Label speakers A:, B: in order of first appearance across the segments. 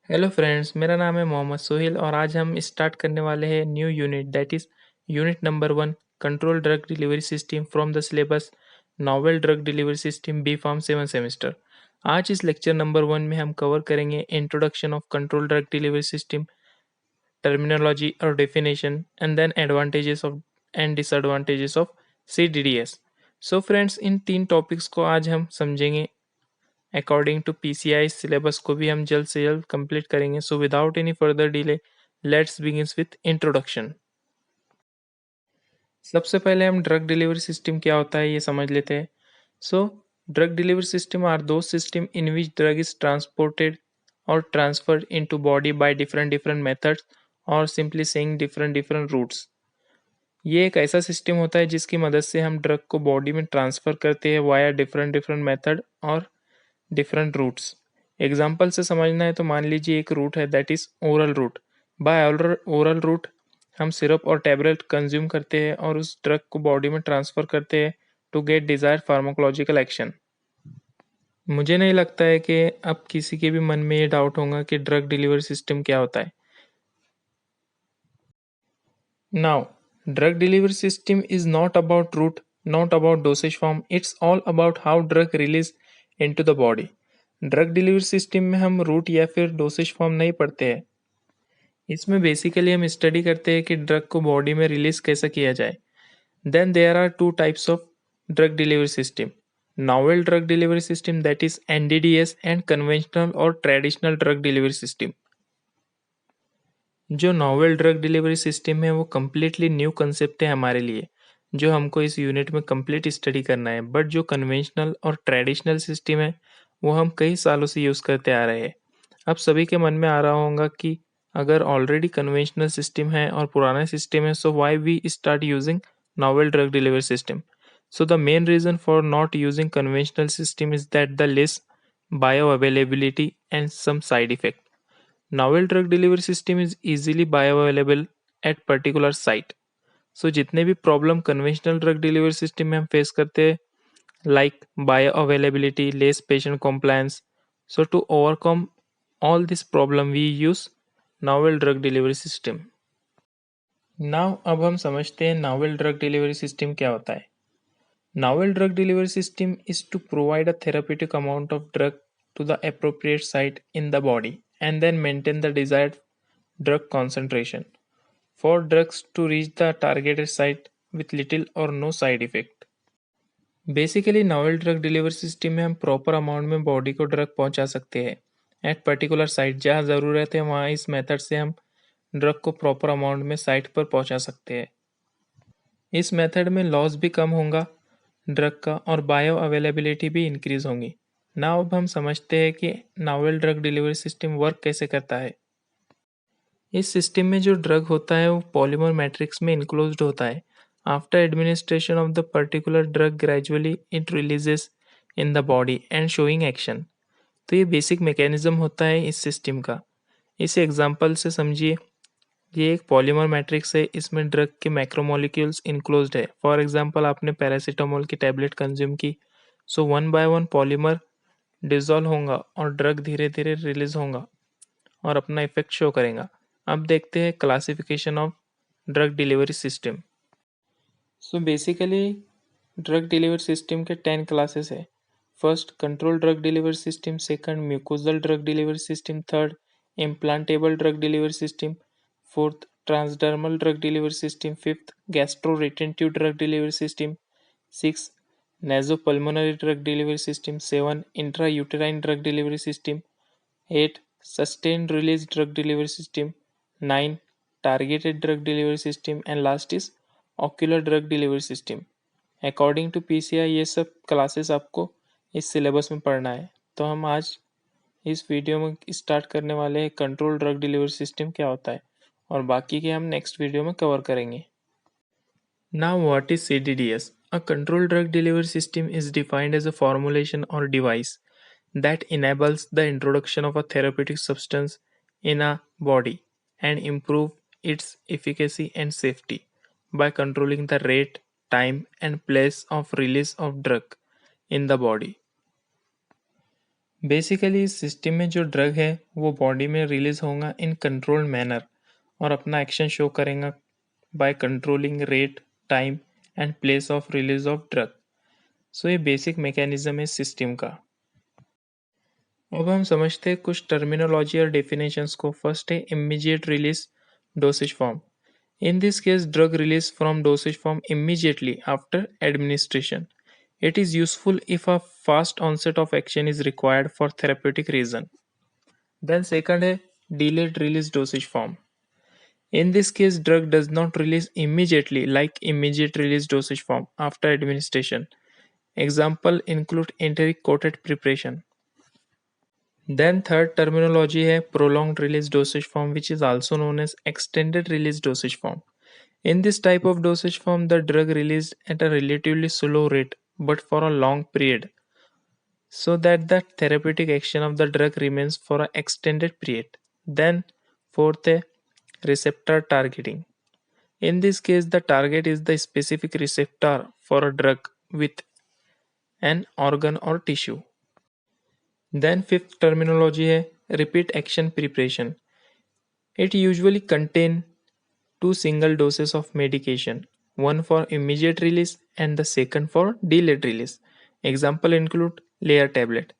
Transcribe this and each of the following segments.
A: Hello friends, मेरा नाम है मोहम्मद सोहेल और आज हम स्टार्ट करने वाले हैं new unit that is unit number 1 control drug delivery system from the syllabus novel drug delivery system B pharm 7 semester. आज इस लेक्चर नंबर 1 में हम कवर करेंगे introduction of control drug delivery system, terminology और definition and then advantages of and disadvantages of CDDS। So friends, इन तीन topics को आज हम समझेंगे। अकॉर्डिंग टू PCI सिलेबस को भी हम जल्द से जल्द कंप्लीट करेंगे। So without any further delay let's begin with introduction. सबसे पहले हम ड्रग डिलीवरी सिस्टम क्या होता है ये समझ लेते हैं। So drug delivery system are दो system in which drug is transported और transferred into body by different different methods और simply saying different different routes. ये एक ऐसा सिस्टम होता है जिसकी मदद से हम ड्रग को बॉडी में ट्रांसफर करते हैं वाया डिफरेंट डिफरेंट मेथड और डिफरेंट रूट्स। एग्जाम्पल से समझना है तो मान लीजिए एक रूट है that is oral route. By oral route हम सिरप और टैबलेट कंज्यूम करते हैं और उस ड्रग को बॉडी में ट्रांसफर करते हैं to get desire pharmacological action. मुझे नहीं लगता है कि अब किसी के भी मन में ये डाउट होगा कि ड्रग डिलीवरी सिस्टम क्या होता है। Now drug delivery system is not about route, not about dosage form, it's all about how drug release into the body. Drug delivery system में हम रूट या फिर डोसेज फॉर्म नहीं पढ़ते हैं। इसमें बेसिकली हम स्टडी करते हैं कि ड्रग को बॉडी में रिलीज कैसे किया जाए। Then there are two types of drug delivery system, novel drug delivery system that is NDDS and conventional और ट्रेडिशनल ड्रग डिलीवरी सिस्टम। जो नॉवेल ड्रग डिलीवरी सिस्टम है वो कम्प्लीटली न्यू कंसेप्ट है हमारे लिए, जो हमको इस यूनिट में कंप्लीट स्टडी करना है। बट जो कन्वेंशनल और ट्रेडिशनल सिस्टम है वो हम कई सालों से यूज़ करते आ रहे हैं। अब सभी के मन में आ रहा होगा कि अगर ऑलरेडी कन्वेंशनल सिस्टम है और पुराना सिस्टम है, so why we start using novel drug delivery system. So the main reason for not using conventional system is that the less bioavailability and some side effect. Novel drug delivery system is easily bioavailable at particular site. So जितने भी problem conventional drug delivery system में हम face करते हैं like bioavailability, less patient compliance. So to overcome all this problem we use novel drug delivery system. Now अब हम समझते हैं novel drug delivery system क्या होता है। Novel drug delivery system is to provide a therapeutic amount of drug to the appropriate site in the body and then maintain the desired drug concentration for drugs to reach the targeted site with little or no side effect. Basically novel drug delivery system में हम proper amount में body को drug पहुंचा सकते हैं at particular site. जहां ज़रूरत है वहां इस मेथड से हम ड्रग को प्रॉपर अमाउंट में साइट पर पहुंचा सकते हैं। इस मेथड में लॉस भी कम होगा ड्रग का और बायो अवेलेबिलिटी भी इंक्रीज होंगी। नाउ अब हम समझते हैं कि novel drug delivery system work कैसे करता है। इस सिस्टम में जो ड्रग होता है वो पॉलीमर मैट्रिक्स में इनक्लोज्ड होता है। After administration of the particular drug gradually it releases in the body and showing action. तो ये बेसिक मैकेनिज्म होता है इस सिस्टम का। इस एग्जांपल से समझिए, ये एक पॉलीमर मैट्रिक्स है, इसमें ड्रग के मैक्रोमोलिक्यूल्स इनक्लोज्ड है। फॉर एग्जांपल आपने पैरासीटामोल की टैबलेट कंज्यूम की, so one by one polymer dissolve होगा और ड्रग धीरे धीरे रिलीज होगा और अपना इफेक्ट शो करेगा। अब देखते हैं classification of drug delivery system. So basically drug delivery system के 10 क्लासेस है। First control drug delivery system, second mucosal drug delivery system, third implantable drug delivery system, fourth transdermal drug delivery system, fifth gastro retentive drug delivery system, six nasopulmonary drug delivery system, 7 intrauterine drug delivery system, 8 sustained release drug delivery system, 9 targeted drug delivery system and last is ocular drug delivery system. According to PCI ये सब classes आपको इस syllabus में पढ़ना है। तो हम आज इस वीडियो में स्टार्ट करने वाले हैं कंट्रोल ड्रग डिलीवरी सिस्टम क्या होता है और बाकी के हम नेक्स्ट वीडियो में कवर करेंगे। Now, what is CDDS? A controlled drug delivery system is defined as a formulation or device that enables the introduction of a therapeutic substance in a body and improve its efficacy and safety by controlling the rate, time, and place of release of drug in the body. Basically इस system में जो drug है वो body में release होगा इन controlled manner और अपना action show करेगा by controlling rate, time and place of release of drug. So ये बेसिक मैकेनिज्म है सिस्टम का। अब हम समझते हैं कुछ टर्मिनोलॉजी और डेफिनेशंस को। फर्स्ट है immediate release dosage form. In this case, drug release from dosage form immediately after administration. It is useful if a fast onset of action is required for therapeutic reason. Then second है delayed release dosage form. In this case, drug does not release immediately like immediate release dosage form after administration. Example include enteric coated preparation. Then third terminology है prolonged release dosage form, which is also known as extended release dosage form. In this type of dosage form, the drug released at a relatively slow rate but for a long period so that the therapeutic action of the drug remains for an extended period. Then, fourth, receptor targeting. In this case, the target is the specific receptor for a drug with an organ or tissue. Then, fifth terminology है repeat action preparation. It usually contains two single doses of medication, one for immediate release and the second for delayed release. Example include layer tablet.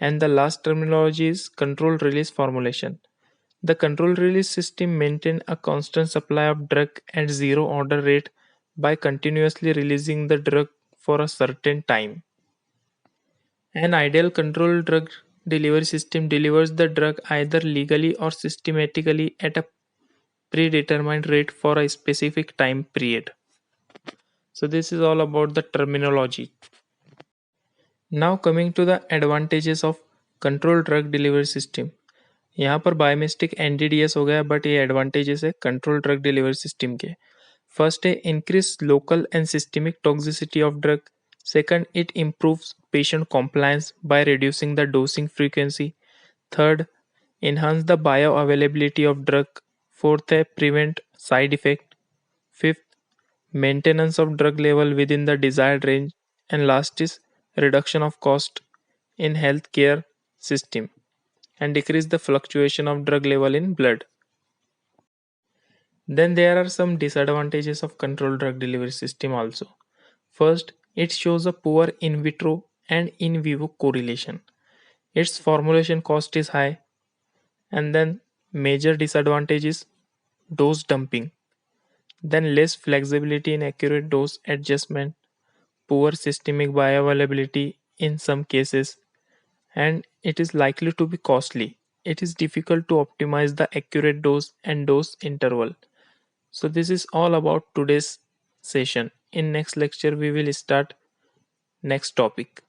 A: And the last terminology is controlled release formulation. The controlled release system maintains a constant supply of drug at zero order rate by continuously releasing the drug for a certain time. An ideal controlled drug delivery system delivers the drug either legally or systematically at a predetermined rate for a specific time period. So this is all about the terminology. Now coming to the advantages of controlled drug delivery system. यहाँ पर बायोमेस्टिक NDDS हो गया, but ये advantages है control drug delivery system के। First है increase local and systemic toxicity of drug. Second, it improves patient compliance by reducing the dosing frequency. Third, enhance the bioavailability of drug. Fourth है prevent side effect. Fifth, maintenance of drug level within the desired range. And last is reduction of cost in healthcare system and decrease the fluctuation of drug level in blood. Then there are some disadvantages of controlled drug delivery system also. First, it shows a poor in vitro and in vivo correlation. Its formulation cost is high. And then major disadvantage is dose dumping. Then less flexibility in accurate dose adjustment, poor systemic bioavailability in some cases, and it is likely to be costly. It is difficult to optimize the accurate dose and dose interval. So this is all about today's session. In next lecture we will start next topic.